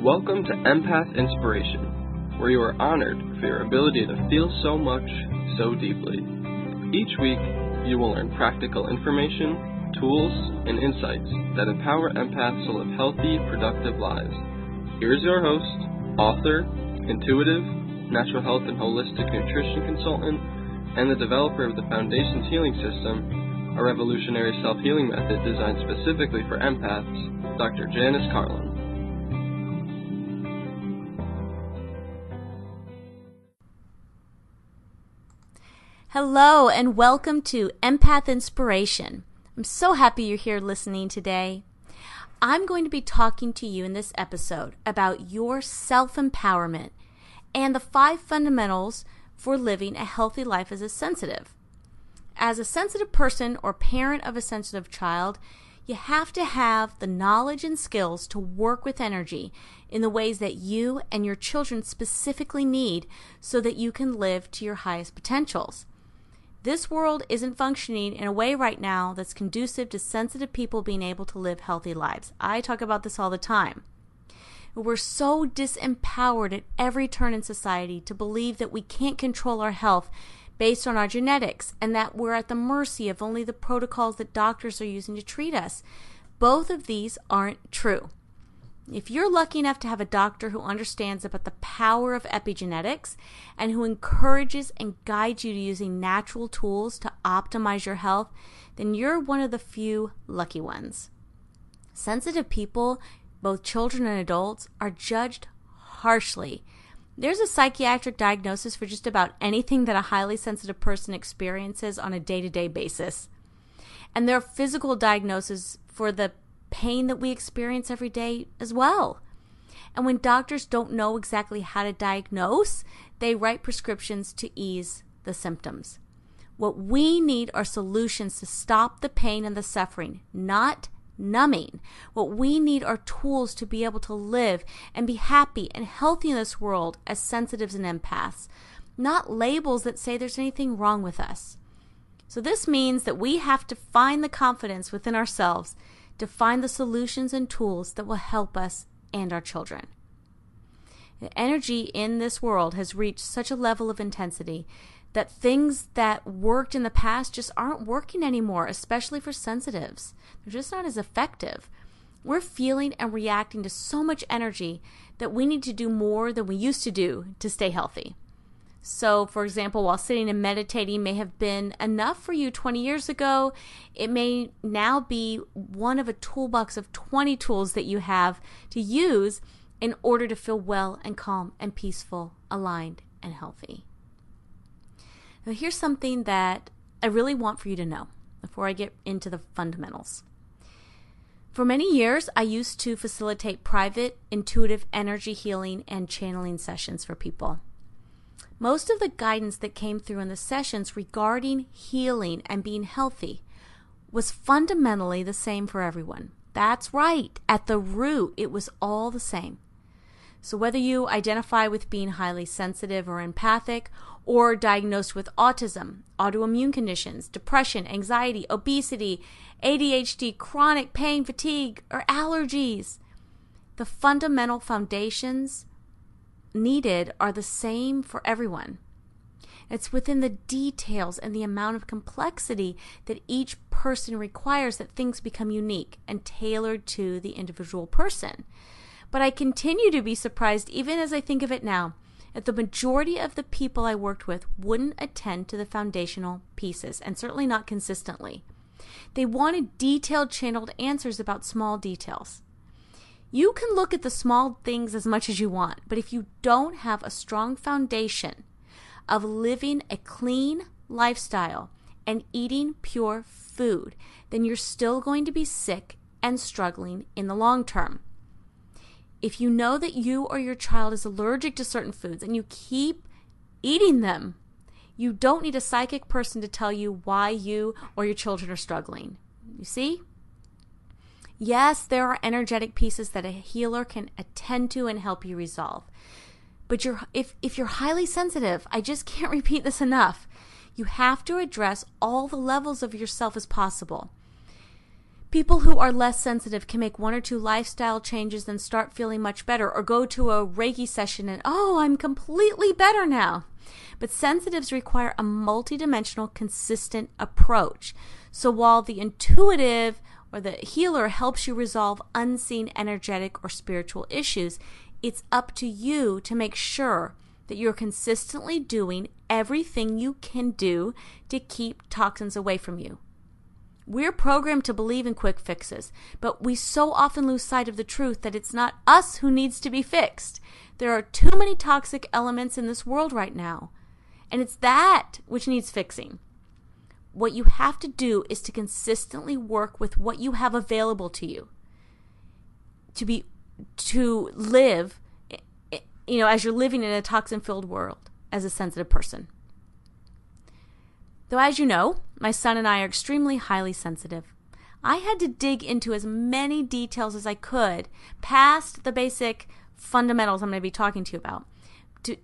Welcome to Empath Inspiration, where you are honored for your ability to feel so much, so deeply. Each week, you will learn practical information, tools, and insights that empower empaths to live healthy, productive lives. Here's your host, author, intuitive, natural health and holistic nutrition consultant, and the developer of the Foundations Healing System, a revolutionary self-healing method designed specifically for empaths, Dr. Janice Carlin. Hello and welcome to Empath Inspiration. I'm so happy you're here listening today. I'm going to be talking to you in this episode about your self-empowerment and the 5 fundamentals for living a healthy life as a sensitive. As a sensitive person or parent of a sensitive child, you have to have the knowledge and skills to work with energy in the ways that you and your children specifically need so that you can live to your highest potentials. This world isn't functioning in a way right now that's conducive to sensitive people being able to live healthy lives. I talk about this all the time. We're so disempowered at every turn in society to believe that we can't control our health based on our genetics and that we're at the mercy of only the protocols that doctors are using to treat us. Both of these aren't true. If you're lucky enough to have a doctor who understands about the power of epigenetics and who encourages and guides you to using natural tools to optimize your health, then you're one of the few lucky ones. Sensitive people, both children and adults, are judged harshly. There's a psychiatric diagnosis for just about anything that a highly sensitive person experiences on a day-to-day basis. And there are physical diagnoses for the pain that we experience every day as well. And when doctors don't know exactly how to diagnose, they write prescriptions to ease the symptoms. What we need are solutions to stop the pain and the suffering, not numbing. What we need are tools to be able to live and be happy and healthy in this world as sensitives and empaths, not labels that say there's anything wrong with us. So this means that we have to find the confidence within ourselves to find the solutions and tools that will help us and our children. The energy in this world has reached such a level of intensity that things that worked in the past just aren't working anymore, especially for sensitives. They're just not as effective. We're feeling and reacting to so much energy that we need to do more than we used to do to stay healthy. So, for example, while sitting and meditating may have been enough for you 20 years ago, it may now be one of a toolbox of 20 tools that you have to use in order to feel well and calm and peaceful, aligned and healthy. Now, here's something that I really want for you to know before I get into the fundamentals. For many years, I used to facilitate private, intuitive energy healing and channeling sessions for people. Most of the guidance that came through in the sessions regarding healing and being healthy was fundamentally the same for everyone. That's right. At the root, it was all the same. So whether you identify with being highly sensitive or empathic, or diagnosed with autism, autoimmune conditions, depression, anxiety, obesity, ADHD, chronic pain, fatigue, or allergies, the fundamental foundations needed are the same for everyone. It's within the details and the amount of complexity that each person requires that things become unique and tailored to the individual person. But I continue to be surprised, even as I think of it now, that the majority of the people I worked with wouldn't attend to the foundational pieces, and certainly not consistently. They wanted detailed channeled answers about small details. You can look at the small things as much as you want, but if you don't have a strong foundation of living a clean lifestyle and eating pure food, then you're still going to be sick and struggling in the long term. If you know that you or your child is allergic to certain foods and you keep eating them, you don't need a psychic person to tell you why you or your children are struggling. You see? Yes, there are energetic pieces that a healer can attend to and help you resolve. But if you're highly sensitive, I just can't repeat this enough. You have to address all the levels of yourself as possible. People who are less sensitive can make 1 or 2 lifestyle changes and start feeling much better, or go to a Reiki session and, oh, I'm completely better now. But sensitives require a multidimensional, consistent approach. So while the intuitive or the healer helps you resolve unseen energetic or spiritual issues, it's up to you to make sure that you're consistently doing everything you can do to keep toxins away from you. We're programmed to believe in quick fixes, but we so often lose sight of the truth that it's not us who needs to be fixed. There are too many toxic elements in this world right now, and it's that which needs fixing. What you have to do is to consistently work with what you have available to you to live, as you're living in a toxin-filled world as a sensitive person. Though, as you know, my son and I are extremely highly sensitive. I had to dig into as many details as I could, past the basic fundamentals I'm going to be talking to you about,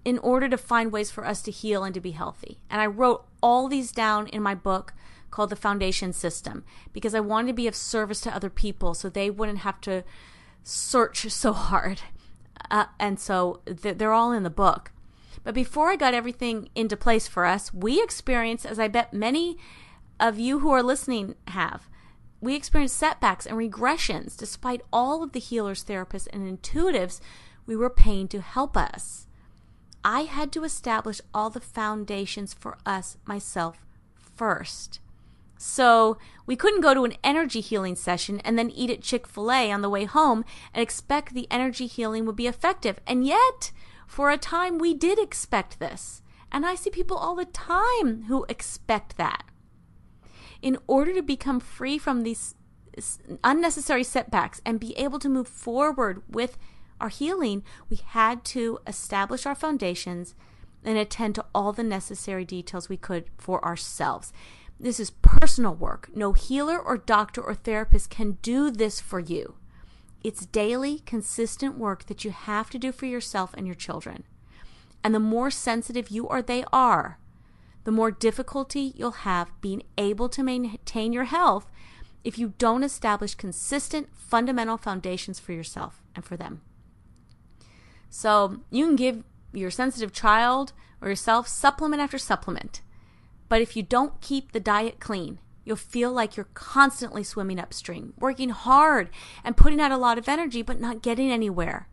in order to find ways for us to heal and to be healthy. And I wrote all these down in my book called The Foundation System, because I wanted to be of service to other people so they wouldn't have to search so hard. And so they're all in the book. But before I got everything into place for us, we experienced, as I bet many of you who are listening have, we experienced setbacks and regressions despite all of the healers, therapists, and intuitives we were paying to help us. I had to establish all the foundations for us, myself, first. So we couldn't go to an energy healing session and then eat at Chick-fil-A on the way home and expect the energy healing would be effective. And yet, for a time, we did expect this. And I see people all the time who expect that. In order to become free from these unnecessary setbacks and be able to move forward with our healing, we had to establish our foundations and attend to all the necessary details we could for ourselves. This is personal work. No healer or doctor or therapist can do this for you. It's daily, consistent work that you have to do for yourself and your children. And the more sensitive you or they are, the more difficulty you'll have being able to maintain your health if you don't establish consistent, fundamental foundations for yourself and for them. So you can give your sensitive child or yourself supplement after supplement, but if you don't keep the diet clean, you'll feel like you're constantly swimming upstream, working hard and putting out a lot of energy, but not getting anywhere.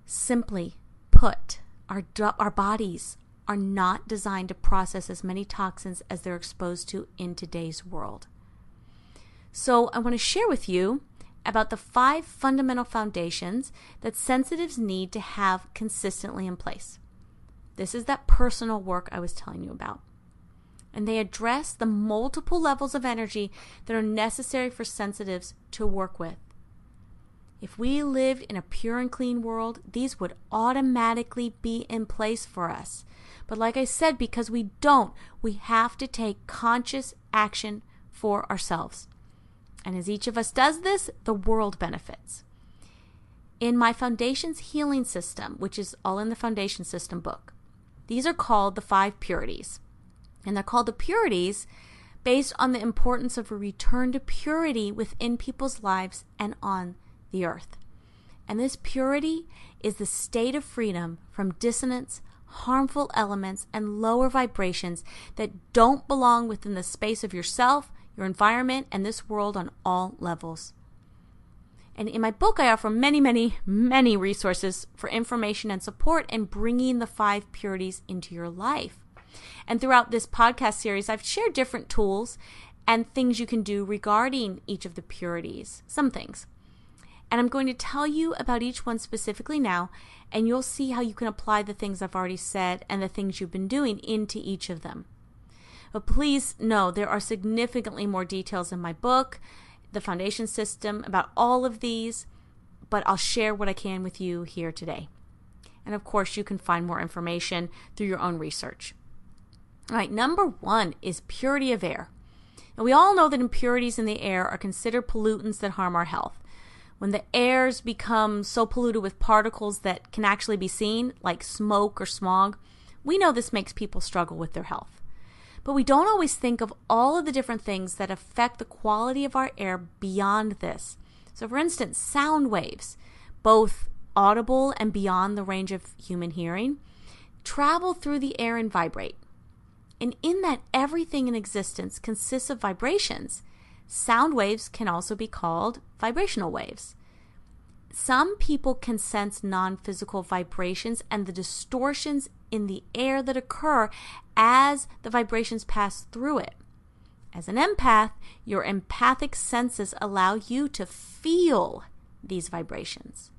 Simply put, our bodies are not designed to process as many toxins as they're exposed to in today's world. So I want to share with you about the 5 fundamental foundations that sensitives need to have consistently in place. This is that personal work I was telling you about. And they address the multiple levels of energy that are necessary for sensitives to work with. If we lived in a pure and clean world, these would automatically be in place for us. But like I said, because we don't, we have to take conscious action for ourselves. And as each of us does this, the world benefits. In my Foundations Healing System, which is all in the Foundation System book, these are called the 5 Purities. And they're called the Purities based on the importance of a return to purity within people's lives and on the earth. And this purity is the state of freedom from dissonance, harmful elements, and lower vibrations that don't belong within the space of yourself, your environment, and this world on all levels. And in my book, I offer many, many, many resources for information and support in bringing the 5 Purities into your life. And throughout this podcast series, I've shared different tools and things you can do regarding each of the purities, some things. And I'm going to tell you about each one specifically now, and you'll see how you can apply the things I've already said and the things you've been doing into each of them. But please know there are significantly more details in my book, the Foundation System, about all of these, but I'll share what I can with you here today. And of course, you can find more information through your own research. All right, number 1 is purity of air. And we all know that impurities in the air are considered pollutants that harm our health. When the airs become so polluted with particles that can actually be seen, like smoke or smog, we know this makes people struggle with their health. But we don't always think of all of the different things that affect the quality of our air beyond this. So for instance, sound waves, both audible and beyond the range of human hearing, travel through the air and vibrate. And in that everything in existence consists of vibrations, sound waves can also be called vibrational waves. Some people can sense non-physical vibrations and the distortions in the air that occur as the vibrations pass through it. As an empath, your empathic senses allow you to feel these vibrations.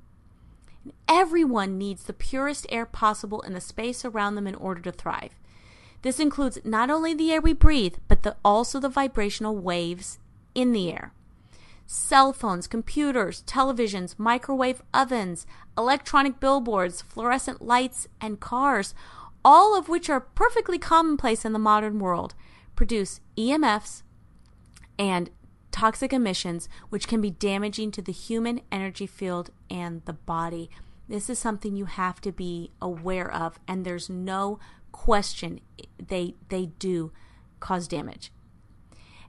Everyone needs the purest air possible in the space around them in order to thrive. This includes not only the air we breathe, but also the vibrational waves in the air. Cell phones, computers, televisions, microwave ovens, electronic billboards, fluorescent lights, and cars, all of which are perfectly commonplace in the modern world, produce EMFs and toxic emissions, which can be damaging to the human energy field and the body. This is something you have to be aware of, and there's no question they do cause damage.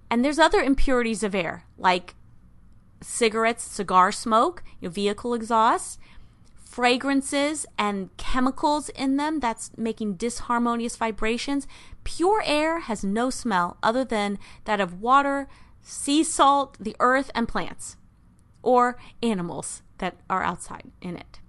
And there's other impurities of air, like cigarettes, cigar smoke, vehicle exhaust, fragrances and chemicals in them that's making disharmonious vibrations. Pure air has no smell other than that of water, sea salt, the earth, and plants, or animals that are outside in it.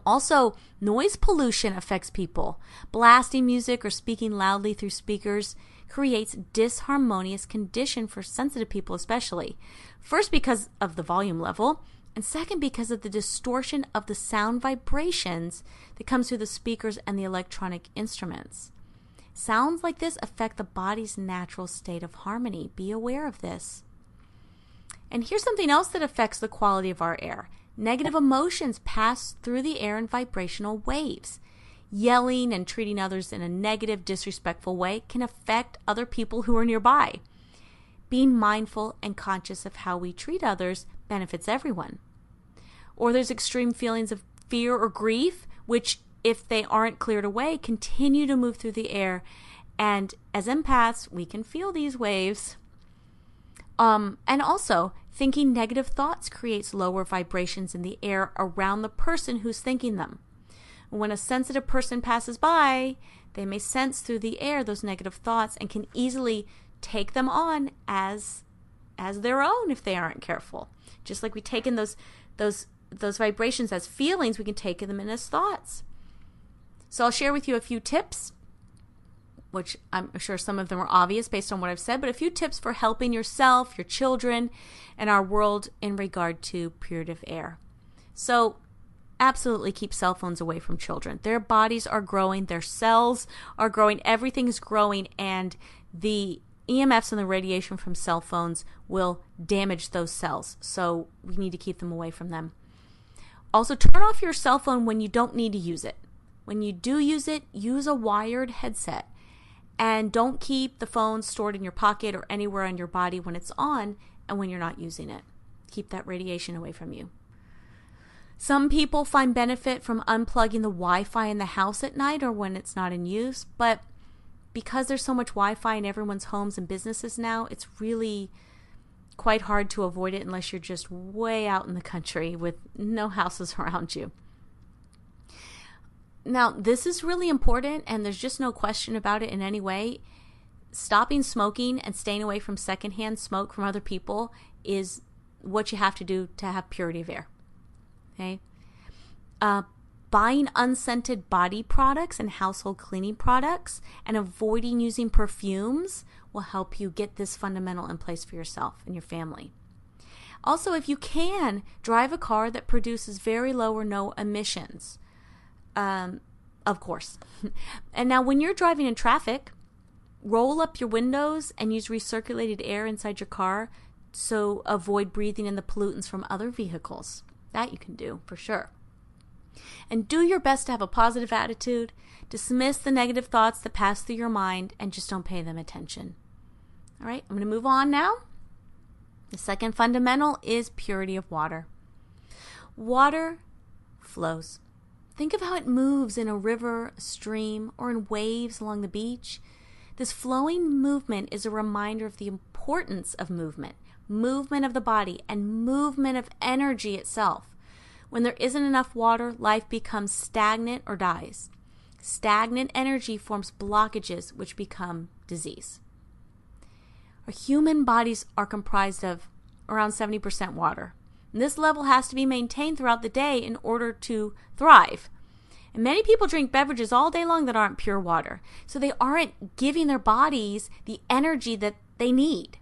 Also, noise pollution affects people. Blasting music or speaking loudly through speakers creates disharmonious condition for sensitive people especially. First, because of the volume level, and second, because of the distortion of the sound vibrations that comes through the speakers and the electronic instruments. Sounds like this affect the body's natural state of harmony. Be aware of this. And here's something else that affects the quality of our air. Negative emotions pass through the air in vibrational waves. Yelling and treating others in a negative, disrespectful way can affect other people who are nearby. Being mindful and conscious of how we treat others benefits everyone. Or there's extreme feelings of fear or grief, which, if they aren't cleared away, continue to move through the air. And as empaths, we can feel these waves. And also, thinking negative thoughts creates lower vibrations in the air around the person who's thinking them. When a sensitive person passes by, they may sense through the air those negative thoughts and can easily take them on as their own if they aren't careful. Just like we take in those vibrations as feelings, we can take them in as thoughts. So I'll share with you a few tips, which I'm sure some of them are obvious based on what I've said, but a few tips for helping yourself, your children, and our world in regard to purity of air. So absolutely keep cell phones away from children. Their bodies are growing, their cells are growing, everything is growing, and the EMFs and the radiation from cell phones will damage those cells. So we need to keep them away from them. Also, turn off your cell phone when you don't need to use it. When you do use it, use a wired headset. And don't keep the phone stored in your pocket or anywhere on your body when it's on and when you're not using it. Keep that radiation away from you. Some people find benefit from unplugging the Wi-Fi in the house at night or when it's not in use, but because there's so much Wi-Fi in everyone's homes and businesses now, it's really quite hard to avoid it unless you're just way out in the country with no houses around you. Now, this is really important, and there's just no question about it in any way. Stopping smoking and staying away from secondhand smoke from other people is what you have to do to have purity of air. Okay? Buying unscented body products and household cleaning products and avoiding using perfumes will help you get this fundamental in place for yourself and your family. Also, if you can, drive a car that produces very low or no emissions. Of course. And now when you're driving in traffic, roll up your windows and use recirculated air inside your car, so avoid breathing in the pollutants from other vehicles. That you can do for sure. And do your best to have a positive attitude, dismiss the negative thoughts that pass through your mind, and just don't pay them attention. All right, I'm going to move on now. The second fundamental is purity of water. Water flows. Think of how it moves in a river, a stream, or in waves along the beach. This flowing movement is a reminder of the importance of movement of the body, and movement of energy itself. When there isn't enough water, life becomes stagnant or dies. Stagnant energy forms blockages which become disease. Our human bodies are comprised of around 70% water. And this level has to be maintained throughout the day in order to thrive. And many people drink beverages all day long that aren't pure water. So they aren't giving their bodies the energy that they need.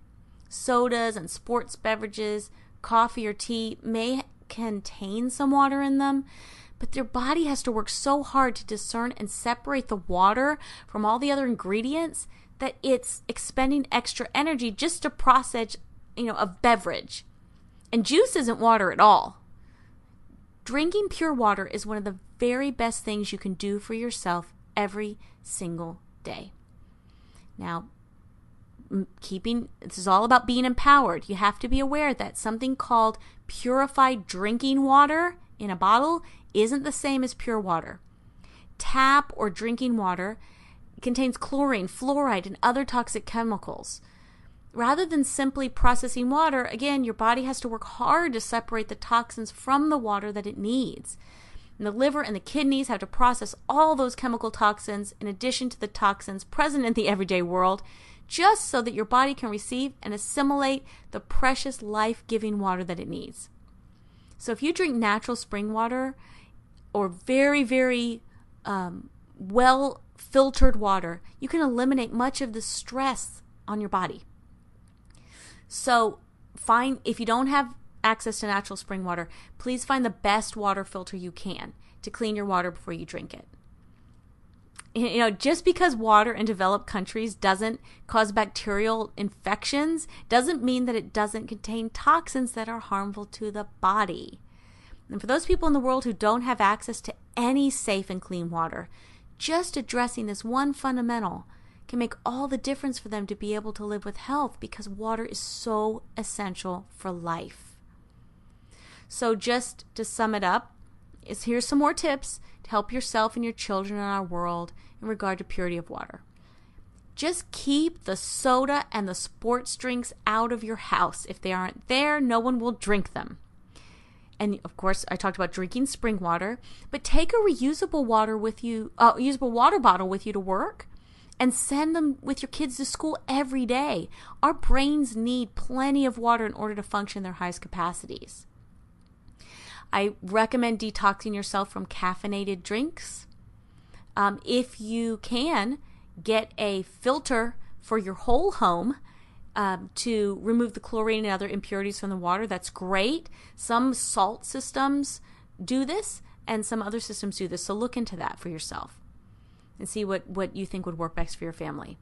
Sodas and sports beverages, coffee or tea may contain some water in them, but their body has to work so hard to discern and separate the water from all the other ingredients that it's expending extra energy just to process, a beverage. And juice isn't water at all. Drinking pure water is one of the very best things you can do for yourself every single day. Now, this is all about being empowered. You have to be aware that something called purified drinking water in a bottle isn't the same as pure water. Tap or drinking water contains chlorine, fluoride, and other toxic chemicals. Rather than simply processing water, again, your body has to work hard to separate the toxins from the water that it needs. And the liver and the kidneys have to process all those chemical toxins in addition to the toxins present in the everyday world, just so that your body can receive and assimilate the precious life-giving water that it needs. So if you drink natural spring water or very, very well-filtered water, you can eliminate much of the stress on your body. So if you don't have access to natural spring water, please find the best water filter you can to clean your water before you drink it. Just because water in developed countries doesn't cause bacterial infections doesn't mean that it doesn't contain toxins that are harmful to the body. And for those people in the world who don't have access to any safe and clean water, just addressing this one fundamental can make all the difference for them to be able to live with health, because water is so essential for life. So just to sum it up, here's some more tips to help yourself and your children in our world in regard to purity of water. Just keep the soda and the sports drinks out of your house. If they aren't there, no one will drink them. And of course, I talked about drinking spring water, but take a reusable water bottle with you to work and send them with your kids to school every day. Our brains need plenty of water in order to function their highest capacities. I recommend detoxing yourself from caffeinated drinks. If you can, get a filter for your whole home to remove the chlorine and other impurities from the water. That's great. Some salt systems do this, and some other systems do this. So look into that for yourself and see what you think would work best for your family.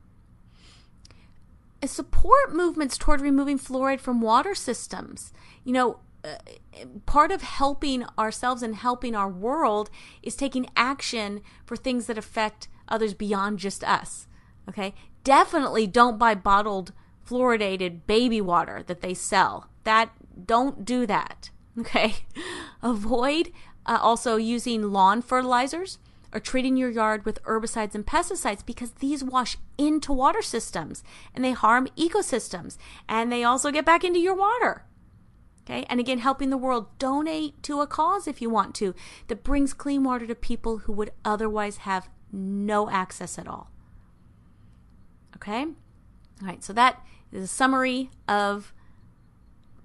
Support movements toward removing fluoride from water systems. Part of helping ourselves and helping our world is taking action for things that affect others beyond just us. Okay? Definitely don't buy bottled fluoridated baby water that they sell. Don't do that. Okay? Avoid also using lawn fertilizers or treating your yard with herbicides and pesticides, because these wash into water systems and they harm ecosystems, and they also get back into your water. Okay? And again, helping the world, donate to a cause if you want to, that brings clean water to people who would otherwise have no access at all. Okay? All right, so that is a summary of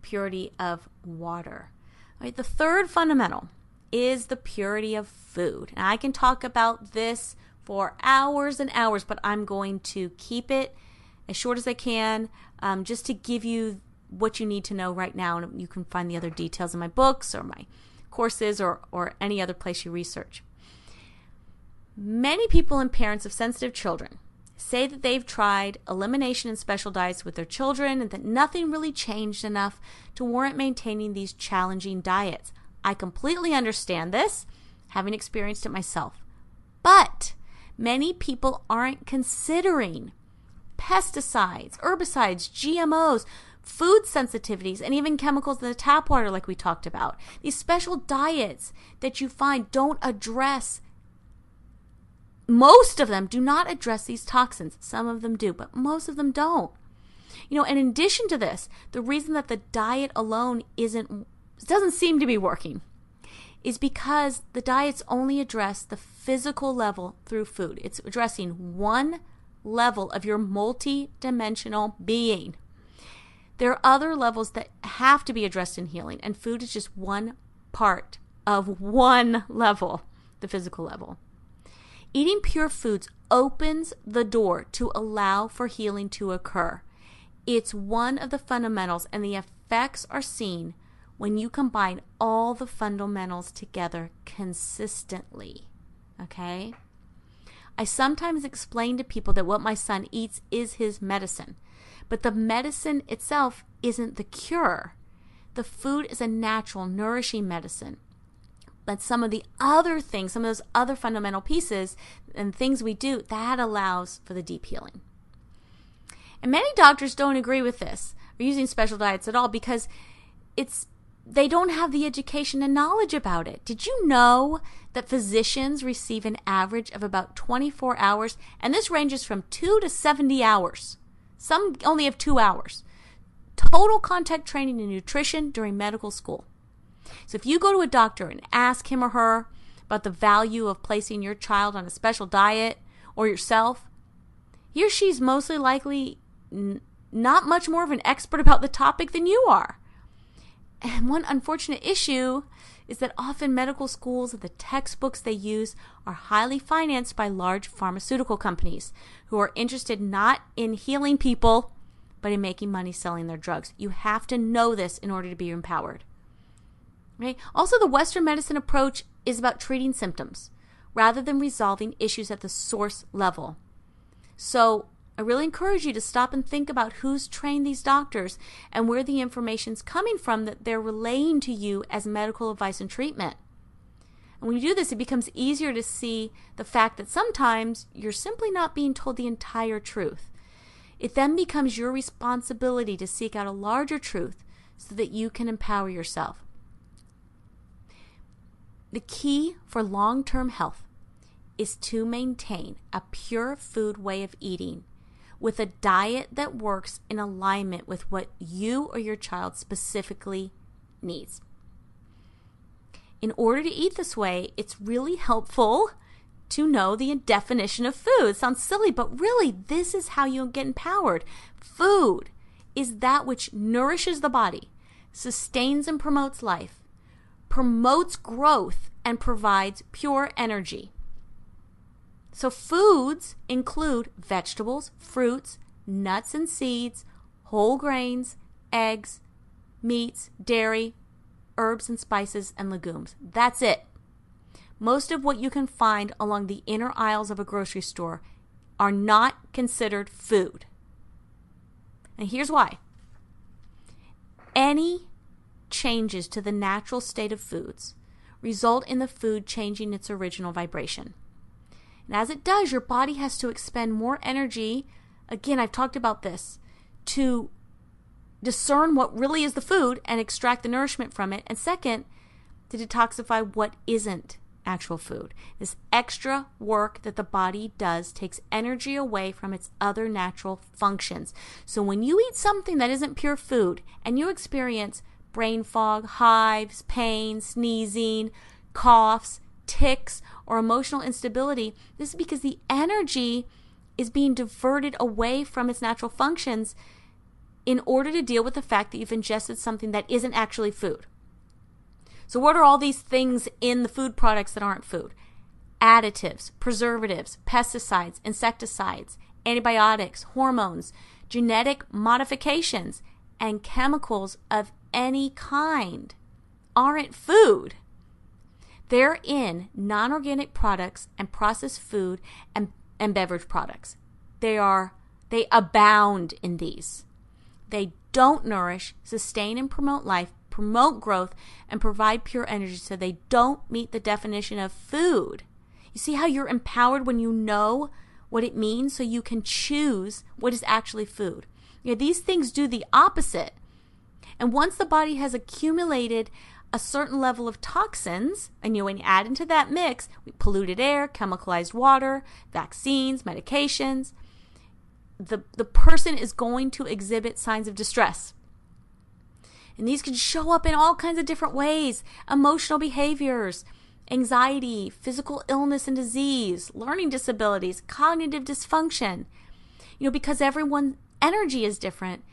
purity of water. All right, the third fundamental is the purity of food. And I can talk about this for hours and hours, but I'm going to keep it as short as I can, just to give you what you need to know right now. And you can find the other details in my books or my courses or any other place you research. Many people and parents of sensitive children say that they've tried elimination and special diets with their children and that nothing really changed enough to warrant maintaining these challenging diets. I completely understand this, having experienced it myself. But many people aren't considering pesticides, herbicides, GMOs, food sensitivities, and even chemicals in the tap water like we talked about. These special diets that you find don't address most of them do not address these toxins. Some of them do, but most of them don't. And in addition to this, the reason that the diet alone doesn't seem to be working is because the diets only address the physical level through food. It's addressing one level of your multi-dimensional being. There are other levels that have to be addressed in healing, and food is just one part of one level, the physical level. Eating pure foods opens the door to allow for healing to occur. It's one of the fundamentals, and the effects are seen when you combine all the fundamentals together consistently. Okay? I sometimes explain to people that what my son eats is his medicine, but the medicine itself isn't the cure. The food is a natural, nourishing medicine. But some of the other things, some of those other fundamental pieces and things we do, that allows for the deep healing. And many doctors don't agree with this or using special diets at all because they don't have the education and knowledge about it. Did you know that physicians receive an average of about 24 hours, and this ranges from 2 to 70 hours. Some only have 2 hours. Total contact training in nutrition during medical school. So if you go to a doctor and ask him or her about the value of placing your child on a special diet or yourself, he or she's mostly likely not much more of an expert about the topic than you are. And one unfortunate issue is that often medical schools and the textbooks they use are highly financed by large pharmaceutical companies who are interested not in healing people, but in making money selling their drugs. You have to know this in order to be empowered. Right? Also, the Western medicine approach is about treating symptoms rather than resolving issues at the source level. So I really encourage you to stop and think about who's trained these doctors and where the information's coming from that they're relaying to you as medical advice and treatment. And when you do this, it becomes easier to see the fact that sometimes you're simply not being told the entire truth. It then becomes your responsibility to seek out a larger truth so that you can empower yourself. The key for long-term health is to maintain a pure food way of eating with a diet that works in alignment with what you or your child specifically needs. In order to eat this way, it's really helpful to know the definition of food. It sounds silly, but really, this is how you get empowered. Food is that which nourishes the body, sustains and promotes life, promotes growth, and provides pure energy. So foods include vegetables, fruits, nuts and seeds, whole grains, eggs, meats, dairy, herbs and spices, and legumes. That's it. Most of what you can find along the inner aisles of a grocery store are not considered food. And here's why. Any changes to the natural state of foods result in the food changing its original vibration. And as it does, your body has to expend more energy, again, I've talked about this, to discern what really is the food and extract the nourishment from it. And second, to detoxify what isn't actual food. This extra work that the body does takes energy away from its other natural functions. So when you eat something that isn't pure food and you experience brain fog, hives, pain, sneezing, coughs, tics, or emotional instability, this is because the energy is being diverted away from its natural functions in order to deal with the fact that you've ingested something that isn't actually food. So what are all these things in the food products that aren't food? Additives, preservatives, pesticides, insecticides, antibiotics, hormones, genetic modifications, and chemicals of any kind aren't food. They're in non-organic products and processed food and beverage products. They abound in these. They don't nourish, sustain, and promote life, promote growth, and provide pure energy, so they don't meet the definition of food. You see how you're empowered when you know what it means, so you can choose what is actually food. These things do the opposite. And once the body has accumulated a certain level of toxins, and when you add into that mix, polluted air, chemicalized water, vaccines, medications, the person is going to exhibit signs of distress. And these can show up in all kinds of different ways: emotional behaviors, anxiety, physical illness and disease, learning disabilities, cognitive dysfunction. Because everyone's energy is different,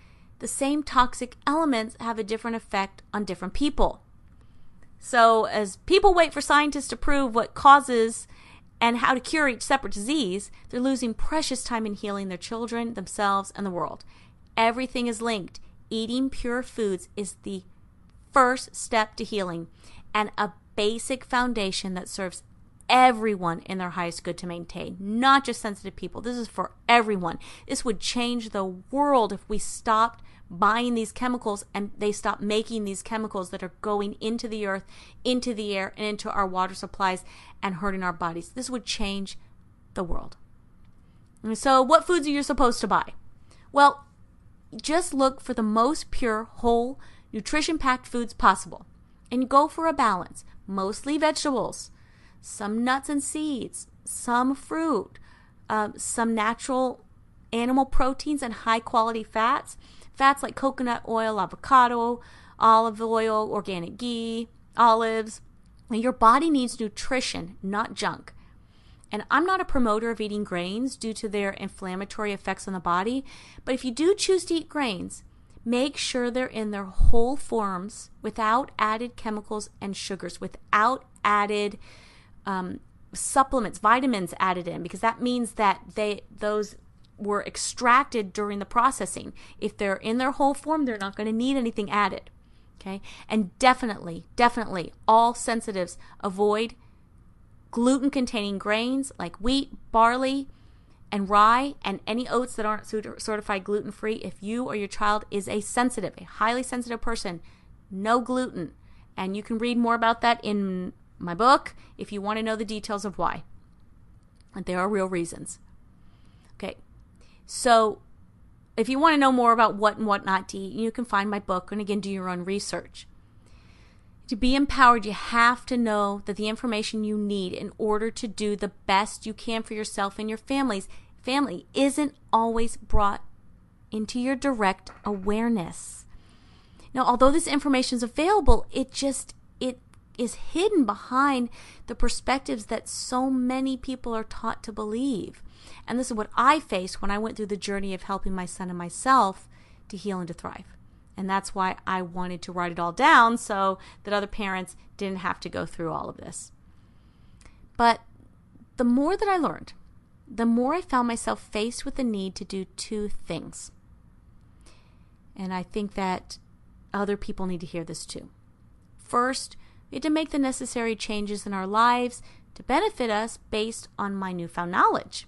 the same toxic elements have a different effect on different people. So as people wait for scientists to prove what causes and how to cure each separate disease, they're losing precious time in healing their children, themselves, and the world. Everything is linked. Eating pure foods is the first step to healing and a basic foundation that serves everyone in their highest good to maintain, not just sensitive people. This is for everyone. This would change the world if we stopped buying these chemicals and they stopped making these chemicals that are going into the earth, into the air, and into our water supplies and hurting our bodies. This would change the world. And so what foods are you supposed to buy? Well, just look for the most pure, whole, nutrition-packed foods possible. And go for a balance. Mostly vegetables, some nuts and seeds, some fruit, some natural animal proteins and high-quality fats. Fats like coconut oil, avocado, olive oil, organic ghee, olives. And your body needs nutrition, not junk. And I'm not a promoter of eating grains due to their inflammatory effects on the body, but if you do choose to eat grains, make sure they're in their whole forms without added chemicals and sugars, without added supplements, vitamins added in, because that means that those were extracted during the processing. If they're in their whole form, they're not going to need anything added. Okay? And definitely, all sensitives avoid gluten-containing grains like wheat, barley, and rye, and any oats that aren't certified gluten-free. If you or your child is a highly sensitive person, no gluten. And you can read more about that in my book if you want to know the details of why. And there are real reasons. Okay, so if you want to know more about what and what not to eat, you can find my book and again do your own research. To be empowered, you have to know that the information you need in order to do the best you can for yourself and your family isn't always brought into your direct awareness. Now, although this information is available, it is hidden behind the perspectives that so many people are taught to believe. And this is what I faced when I went through the journey of helping my son and myself to heal and to thrive. And that's why I wanted to write it all down so that other parents didn't have to go through all of this. But the more that I learned, the more I found myself faced with the need to do two things. And I think that other people need to hear this too. First, we had to make the necessary changes in our lives to benefit us based on my newfound knowledge.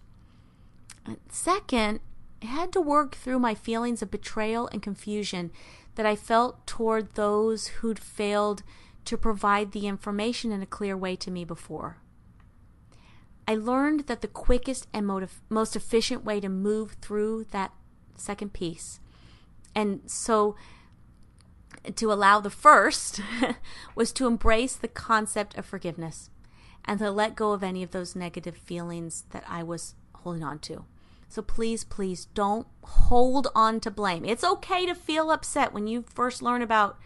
And second, I had to work through my feelings of betrayal and confusion that I felt toward those who'd failed to provide the information in a clear way to me before. I learned that the quickest and most efficient way to move through that second piece, and so to allow the first, was to embrace the concept of forgiveness and to let go of any of those negative feelings that I was holding on to. So please, please don't hold on to blame. It's okay to feel upset when you first learn about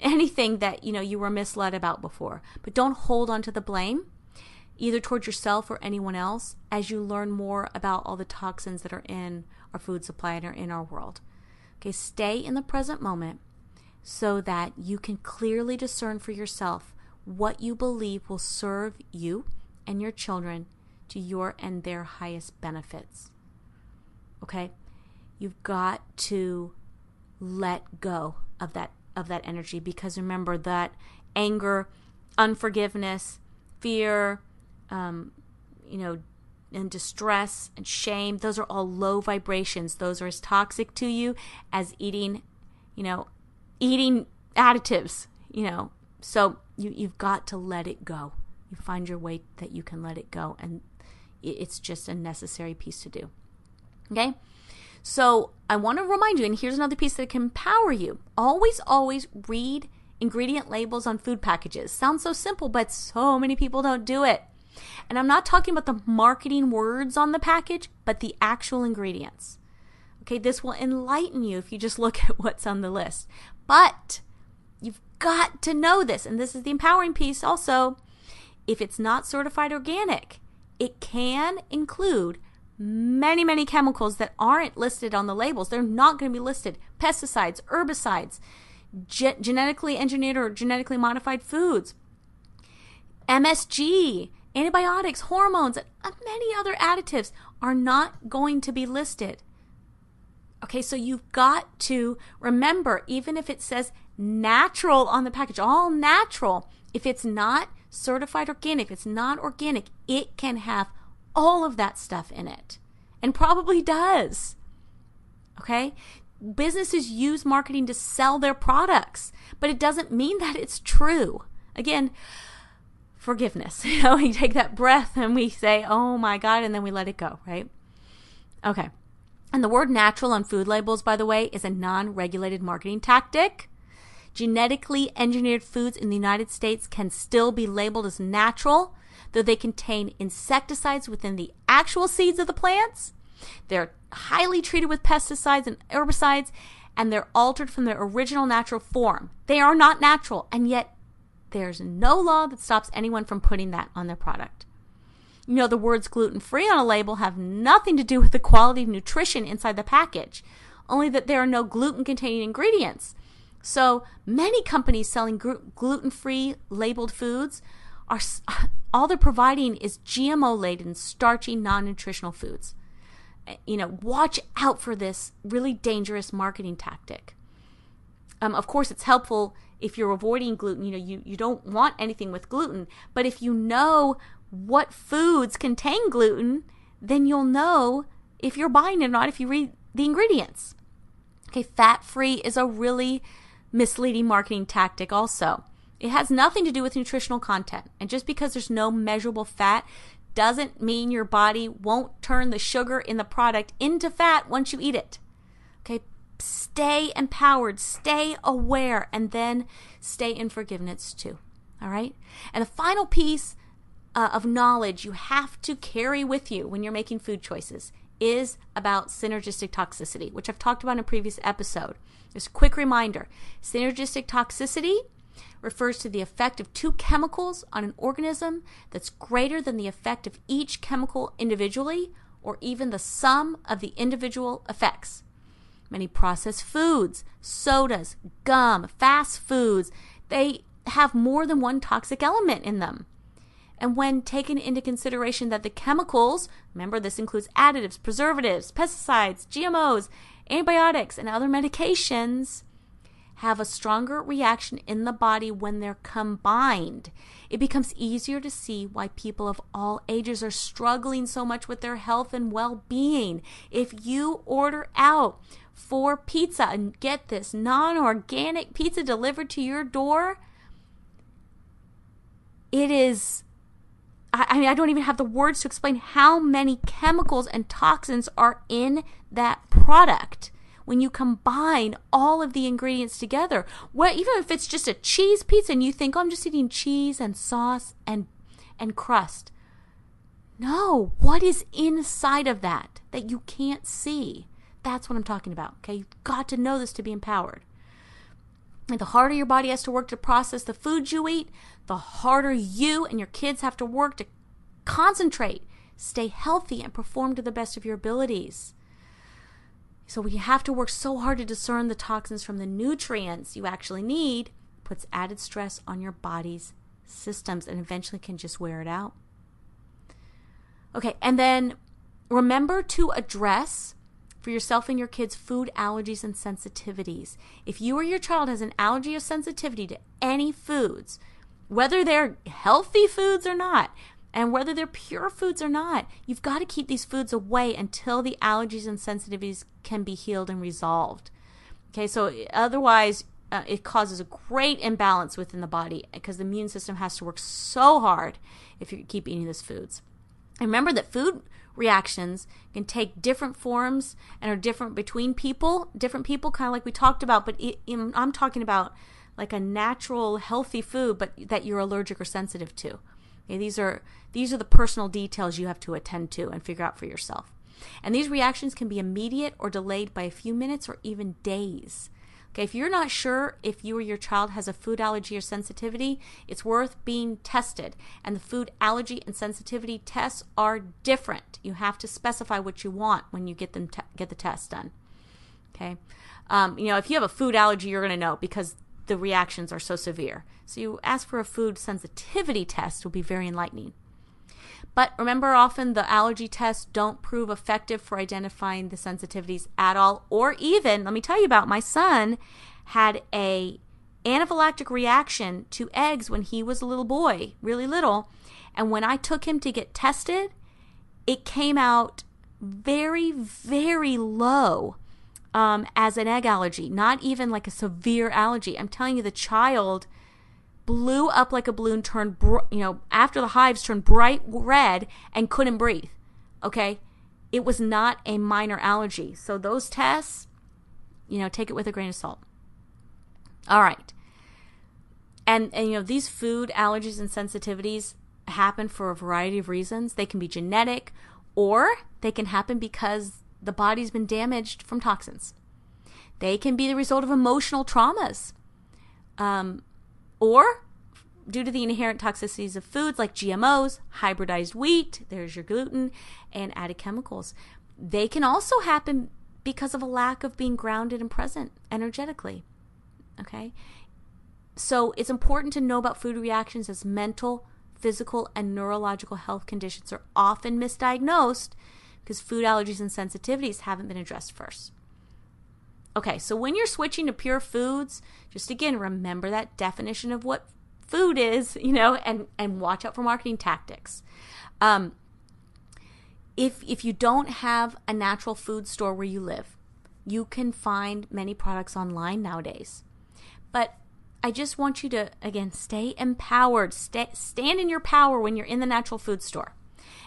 anything that you were misled about before. But don't hold on to the blame, either towards yourself or anyone else, as you learn more about all the toxins that are in our food supply and are in our world. Okay, stay in the present moment so that you can clearly discern for yourself what you believe will serve you and your children to your and their highest benefits. Okay? You've got to let go of that energy, because remember that anger, unforgiveness, fear, and distress and shame, those are all low vibrations. Those are as toxic to you as eating additives, So you've got to let it go. You find your way that you can let it go, and it's just a necessary piece to do. Okay? So I want to remind you, and here's another piece that can empower you. Always read ingredient labels on food packages. Sounds so simple, but so many people don't do it. And I'm not talking about the marketing words on the package, but the actual ingredients. Okay, this will enlighten you if you just look at what's on the list. But you've got to know this, and this is the empowering piece also. If it's not certified organic, it can include many, many chemicals that aren't listed on the labels. They're not going to be listed. Pesticides, herbicides, genetically engineered or genetically modified foods, MSG, antibiotics, hormones, and many other additives are not going to be listed. Okay, so you've got to remember, even if it says natural on the package, all natural, if it's not certified organic, if it's not organic, it can have all of that stuff in it, and probably does. Okay? Businesses use marketing to sell their products, but it doesn't mean that it's true. Again, forgiveness. We take that breath and we say, oh my God, and then we let it go, right? Okay. And the word natural on food labels, by the way, is a non-regulated marketing tactic. Genetically engineered foods in the United States can still be labeled as natural, though they contain insecticides within the actual seeds of the plants. They're highly treated with pesticides and herbicides, and they're altered from their original natural form. They are not natural, and yet there's no law that stops anyone from putting that on their product. You know, the words gluten-free on a label have nothing to do with the quality of nutrition inside the package, only that there are no gluten-containing ingredients. So many companies selling gluten-free labeled foods are all they're providing is GMO-laden, starchy, non-nutritional foods. You know, watch out for this really dangerous marketing tactic. Of course, it's helpful if you're avoiding gluten. You know, you don't want anything with gluten. But if you know what foods contain gluten, then you'll know if you're buying it or not if you read the ingredients. Okay, fat-free is a really misleading marketing tactic also. It has nothing to do with nutritional content. And just because there's no measurable fat doesn't mean your body won't turn the sugar in the product into fat once you eat it. Okay, stay empowered, stay aware, and then stay in forgiveness too. All right? And the final piece of knowledge you have to carry with you when you're making food choices is about synergistic toxicity, which I've talked about in a previous episode. Just a quick reminder, synergistic toxicity refers to the effect of two chemicals on an organism that's greater than the effect of each chemical individually, or even the sum of the individual effects. Many processed foods, sodas, gum, fast foods, they have more than one toxic element in them. And when taken into consideration that the chemicals, remember this includes additives, preservatives, pesticides, GMOs, antibiotics, and other medications, have a stronger reaction in the body when they're combined, it becomes easier to see why people of all ages are struggling so much with their health and well-being. If you order out for pizza, and get this, non-organic pizza delivered to your door, it is, I mean, I don't even have the words to explain how many chemicals and toxins are in that product when you combine all of the ingredients together. Well, even if it's just a cheese pizza and you think, oh, I'm just eating cheese and sauce and crust. No, what is inside of that you can't see? That's what I'm talking about, okay? You've got to know this to be empowered. And the harder your body has to work to process the foods you eat, the harder you and your kids have to work to concentrate, stay healthy, and perform to the best of your abilities. So when you have to work so hard to discern the toxins from the nutrients you actually need, it puts added stress on your body's systems and eventually can just wear it out. Okay, and then remember to address for yourself and your kids food allergies and sensitivities. If you or your child has an allergy or sensitivity to any foods, whether they're healthy foods or not, and whether they're pure foods or not, you've got to keep these foods away until the allergies and sensitivities can be healed and resolved. Okay, so otherwise it causes a great imbalance within the body because the immune system has to work so hard if you keep eating these foods. And remember that food reactions can take different forms and are different between people, kind of like we talked about, but I'm talking about like a natural, healthy food, but that you're allergic or sensitive to. Okay, these are the personal details you have to attend to and figure out for yourself. And these reactions can be immediate or delayed by a few minutes or even days. Okay, if you're not sure if you or your child has a food allergy or sensitivity, it's worth being tested. And the food allergy and sensitivity tests are different. You have to specify what you want when you get the test done. Okay, if you have a food allergy, you're going to know because the reactions are so severe. So you ask for a food sensitivity test will be very enlightening. But remember, often the allergy tests don't prove effective for identifying the sensitivities at all, or even, let me tell you about, my son had a anaphylactic reaction to eggs when he was a little boy, really little, and when I took him to get tested, it came out very, very low as an egg allergy, not even like a severe allergy. I'm telling you, the child blew up like a balloon, turned, after the hives turned bright red and couldn't breathe. Okay? It was not a minor allergy. So those tests, take it with a grain of salt. All right. And these food allergies and sensitivities happen for a variety of reasons. They can be genetic, or they can happen because the body's been damaged from toxins. They can be the result of emotional traumas. Or due to the inherent toxicities of foods like GMOs, hybridized wheat, there's your gluten, and added chemicals. They can also happen because of a lack of being grounded and present energetically. Okay? So it's important to know about food reactions, as mental, physical, and neurological health conditions are often misdiagnosed because food allergies and sensitivities haven't been addressed first. Okay, so when you're switching to pure foods, just again, remember that definition of what food is, and watch out for marketing tactics. If you don't have a natural food store where you live, you can find many products online nowadays. But I just want you to, again, stay empowered. Stand in your power when you're in the natural food store.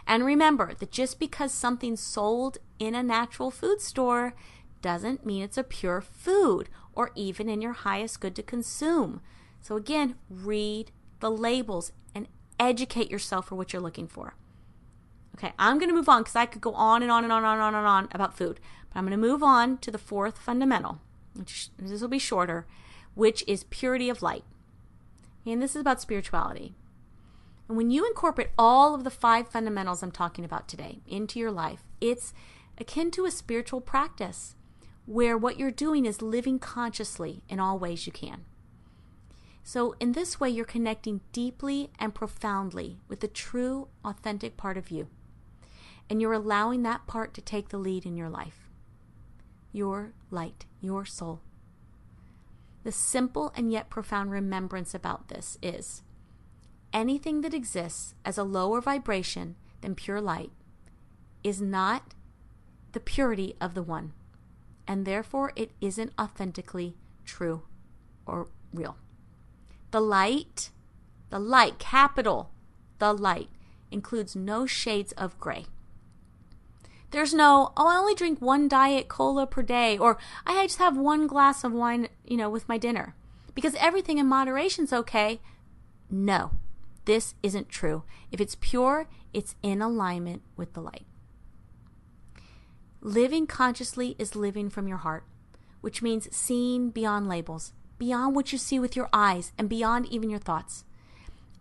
And remember that just because something's sold in a natural food store doesn't mean it's a pure food or even in your highest good to consume. So again, read the labels and educate yourself for what you're looking for. Okay, I'm going to move on because I could go on and on and on and on and on about food. But I'm going to move on to the fourth fundamental, which this will be shorter, which is purity of light. And this is about spirituality. And when you incorporate all of the 5 fundamentals I'm talking about today into your life, it's akin to a spiritual practice where what you're doing is living consciously in all ways you can. So in this way, you're connecting deeply and profoundly with the true, authentic part of you. And you're allowing that part to take the lead in your life. Your light, your soul. The simple and yet profound remembrance about this is anything that exists as a lower vibration than pure light is not the purity of the one. And therefore, it isn't authentically true or real. The light, capital, the light, includes no shades of gray. There's no, I only drink 1 Diet Cola per day, or I just have 1 glass of wine, with my dinner, because everything in moderation is okay. No, this isn't true. If it's pure, it's in alignment with the light. Living consciously is living from your heart, which means seeing beyond labels, beyond what you see with your eyes, and beyond even your thoughts.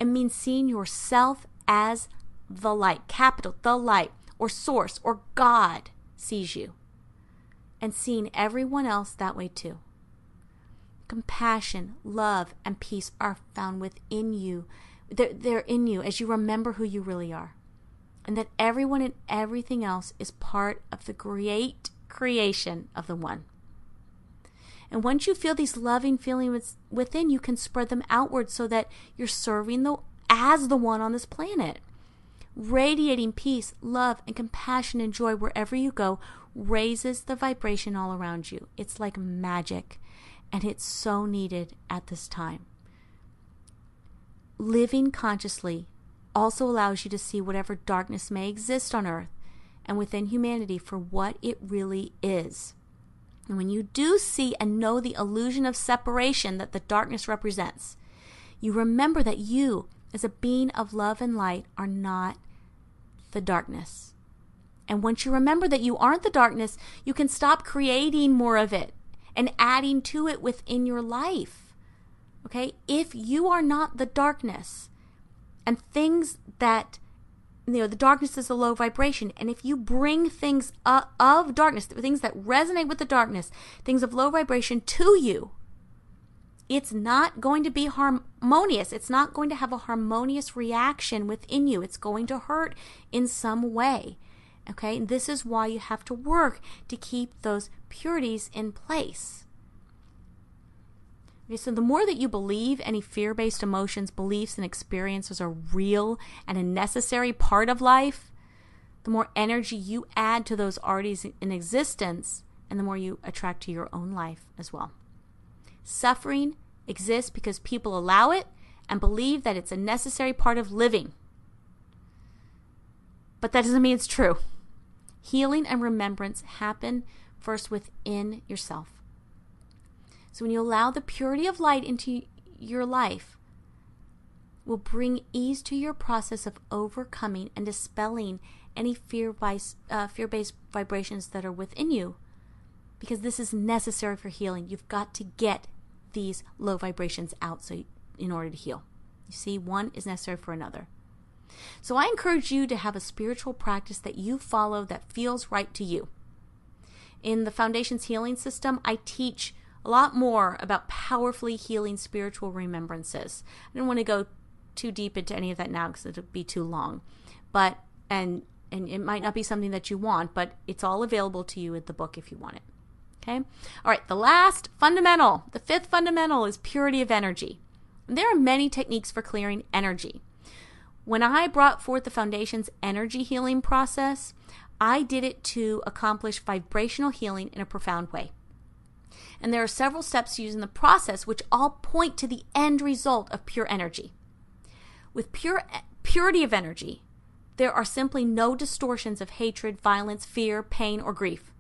It means seeing yourself as the light, capital, the light, or source, or God sees you, and seeing everyone else that way too. Compassion, love, and peace are found within you. They're in you as you remember who you really are. And that everyone and everything else is part of the great creation of the one. And once you feel these loving feelings within, you can spread them outward so that you're serving as the one on this planet. Radiating peace, love, and compassion and joy wherever you go raises the vibration all around you. It's like magic, and it's so needed at this time. Living consciously also allows you to see whatever darkness may exist on earth and within humanity for what it really is. And when you do see and know the illusion of separation that the darkness represents, you remember that you, as a being of love and light, are not the darkness. And once you remember that you aren't the darkness, you can stop creating more of it and adding to it within your life. Okay? If you are not the darkness, and things that, the darkness is a low vibration, and if you bring things of darkness, things that resonate with the darkness, things of low vibration to you, it's not going to be harmonious. It's not going to have a harmonious reaction within you. It's going to hurt in some way. Okay? And this is why you have to work to keep those purities in place. Okay, so the more that you believe any fear-based emotions, beliefs, and experiences are real and a necessary part of life, the more energy you add to those already in existence, and the more you attract to your own life as well. Suffering exists because people allow it and believe that it's a necessary part of living. But that doesn't mean it's true. Healing and remembrance happen first within yourself. So when you allow the purity of light into your life, will bring ease to your process of overcoming and dispelling any fear-based vibrations that are within you, because this is necessary for healing. You've got to get these low vibrations out in order to heal. You see, one is necessary for another. So I encourage you to have a spiritual practice that you follow that feels right to you. In the Foundation's healing system, I teach a lot more about powerfully healing spiritual remembrances. I don't want to go too deep into any of that now because it'll be too long. But and it might not be something that you want, but it's all available to you in the book if you want it. Okay? All right, the last fundamental, the fifth fundamental is purity of energy. And there are many techniques for clearing energy. When I brought forth the Foundation's energy healing process, I did it to accomplish vibrational healing in a profound way. And there are several steps used in the process which all point to the end result of pure energy. With purity of energy, there are simply no distortions of hatred, violence, fear, pain, or grief.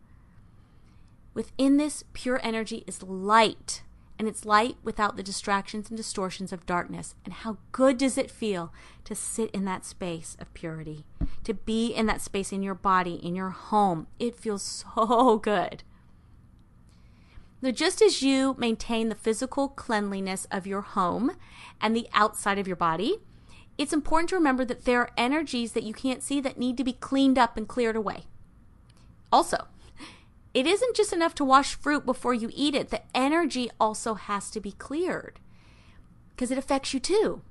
Within this pure energy is light, and it's light without the distractions and distortions of darkness. And how good does it feel to sit in that space of purity, to be in that space in your body, in your home? It feels so good. Now, just as you maintain the physical cleanliness of your home and the outside of your body, it's important to remember that there are energies that you can't see that need to be cleaned up and cleared away. Also, it isn't just enough to wash fruit before you eat it. The energy also has to be cleared because it affects you too.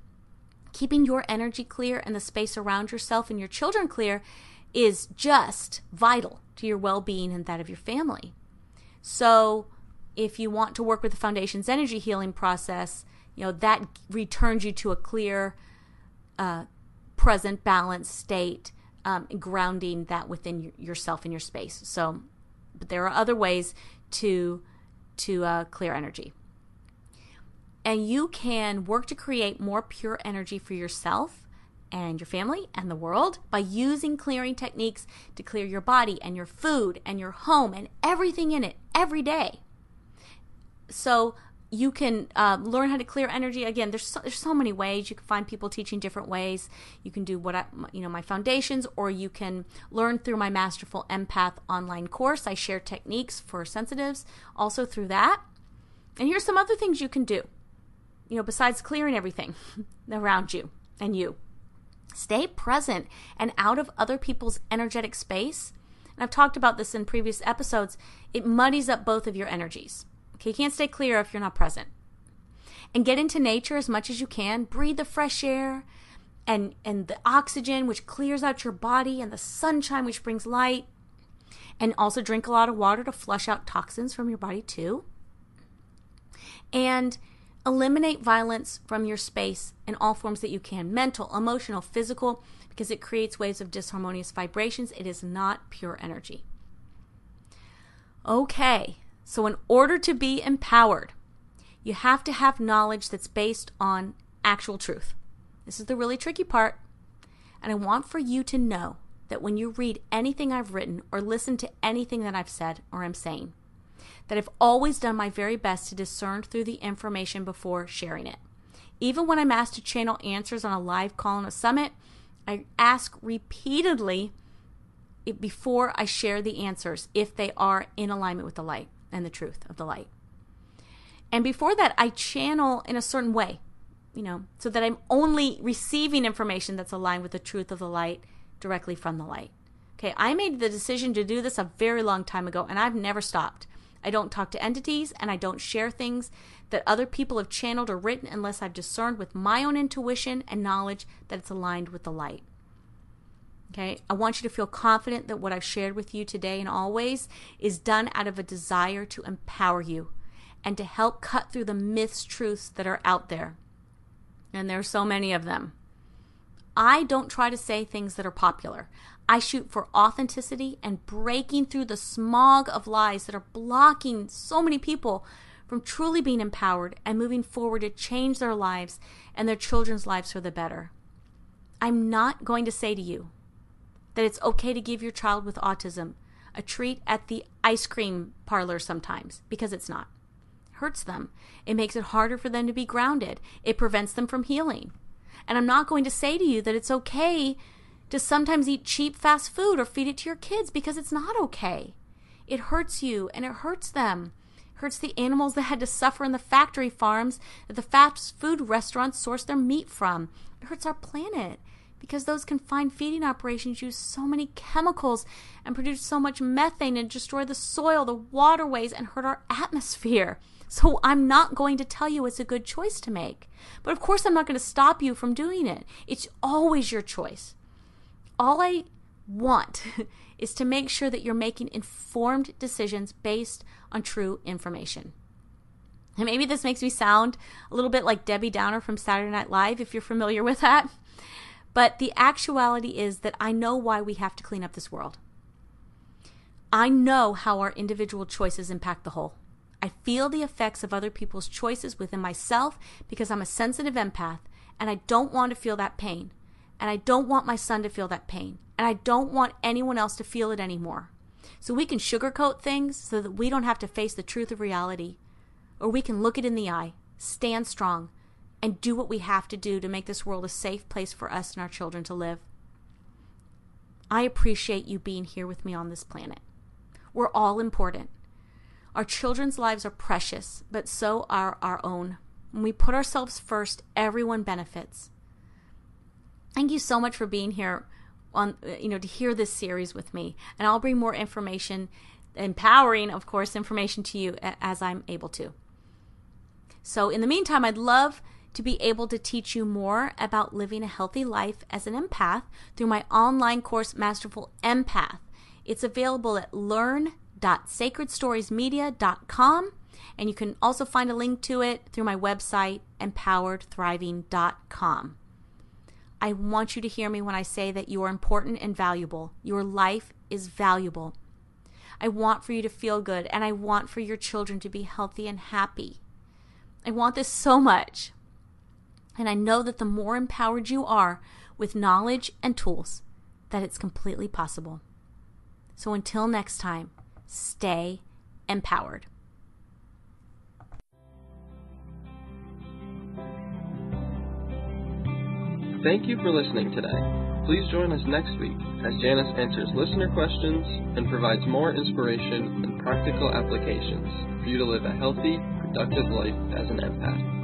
Keeping your energy clear and the space around yourself and your children clear is just vital to your well-being and that of your family. So if you want to work with the Foundation's energy healing process, that returns you to a clear, present, balanced state, grounding that within yourself and your space. So, but there are other ways to clear energy. And you can work to create more pure energy for yourself and your family and the world by using clearing techniques to clear your body and your food and your home and everything in it every day. So you can learn how to clear energy. Again, there's so many ways. You can find people teaching different ways. You can do my foundations, or you can learn through my Masterful Empath online course. I share techniques for sensitives also through that. And here's some other things you can do, besides clearing everything around you and you. Stay present and out of other people's energetic space. And I've talked about this in previous episodes. It muddies up both of your energies. Okay, you can't stay clear if you're not present. And get into nature as much as you can. Breathe the fresh air and the oxygen, which clears out your body, and the sunshine, which brings light. And also drink a lot of water to flush out toxins from your body too. And eliminate violence from your space in all forms that you can. Mental, emotional, physical, because it creates waves of disharmonious vibrations. It is not pure energy. Okay. So in order to be empowered, you have to have knowledge that's based on actual truth. This is the really tricky part. And I want for you to know that when you read anything I've written or listen to anything that I've said or am saying, that I've always done my very best to discern through the information before sharing it. Even when I'm asked to channel answers on a live call in a summit, I ask repeatedly before I share the answers if they are in alignment with the light and the truth of the light. And before that, I channel in a certain way, so that I'm only receiving information that's aligned with the truth of the light directly from the light. Okay, I made the decision to do this a very long time ago, and I've never stopped. I don't talk to entities, and I don't share things that other people have channeled or written unless I've discerned with my own intuition and knowledge that it's aligned with the light. Okay, I want you to feel confident that what I've shared with you today and always is done out of a desire to empower you and to help cut through the mistruths that are out there. And there are so many of them. I don't try to say things that are popular. I shoot for authenticity and breaking through the smog of lies that are blocking so many people from truly being empowered and moving forward to change their lives and their children's lives for the better. I'm not going to say to you that it's okay to give your child with autism a treat at the ice cream parlor sometimes, because it's not. It hurts them. It makes it harder for them to be grounded. It prevents them from healing. And I'm not going to say to you that it's okay to sometimes eat cheap fast food or feed it to your kids, because it's not okay. It hurts you and it hurts them. It hurts the animals that had to suffer in the factory farms that the fast food restaurants source their meat from. It hurts our planet because those confined feeding operations use so many chemicals and produce so much methane and destroy the soil, the waterways, and hurt our atmosphere. So I'm not going to tell you it's a good choice to make. But of course I'm not going to stop you from doing it. It's always your choice. All I want is to make sure that you're making informed decisions based on true information. And maybe this makes me sound a little bit like Debbie Downer from Saturday Night Live, if you're familiar with that. But the actuality is that I know why we have to clean up this world. I know how our individual choices impact the whole. I feel the effects of other people's choices within myself because I'm a sensitive empath, and I don't want to feel that pain. And I don't want my son to feel that pain. And I don't want anyone else to feel it anymore. So we can sugarcoat things so that we don't have to face the truth of reality. Or we can look it in the eye, stand strong, and do what we have to do to make this world a safe place for us and our children to live. I appreciate you being here with me on this planet. We're all important. Our children's lives are precious, but so are our own. When we put ourselves first, everyone benefits. Thank you so much for being here to hear this series with me. And I'll bring more information, empowering, of course, information to you as I'm able to. So in the meantime, I'd love to be able to teach you more about living a healthy life as an empath through my online course, Masterful Empath. It's available at learn.sacredstoriesmedia.com, and you can also find a link to it through my website, empoweredthriving.com. I want you to hear me when I say that you are important and valuable. Your life is valuable. I want for you to feel good, and I want for your children to be healthy and happy. I want this so much. And I know that the more empowered you are with knowledge and tools, that it's completely possible. So until next time, stay empowered. Thank you for listening today. Please join us next week as Janice answers listener questions and provides more inspiration and practical applications for you to live a healthy, productive life as an empath.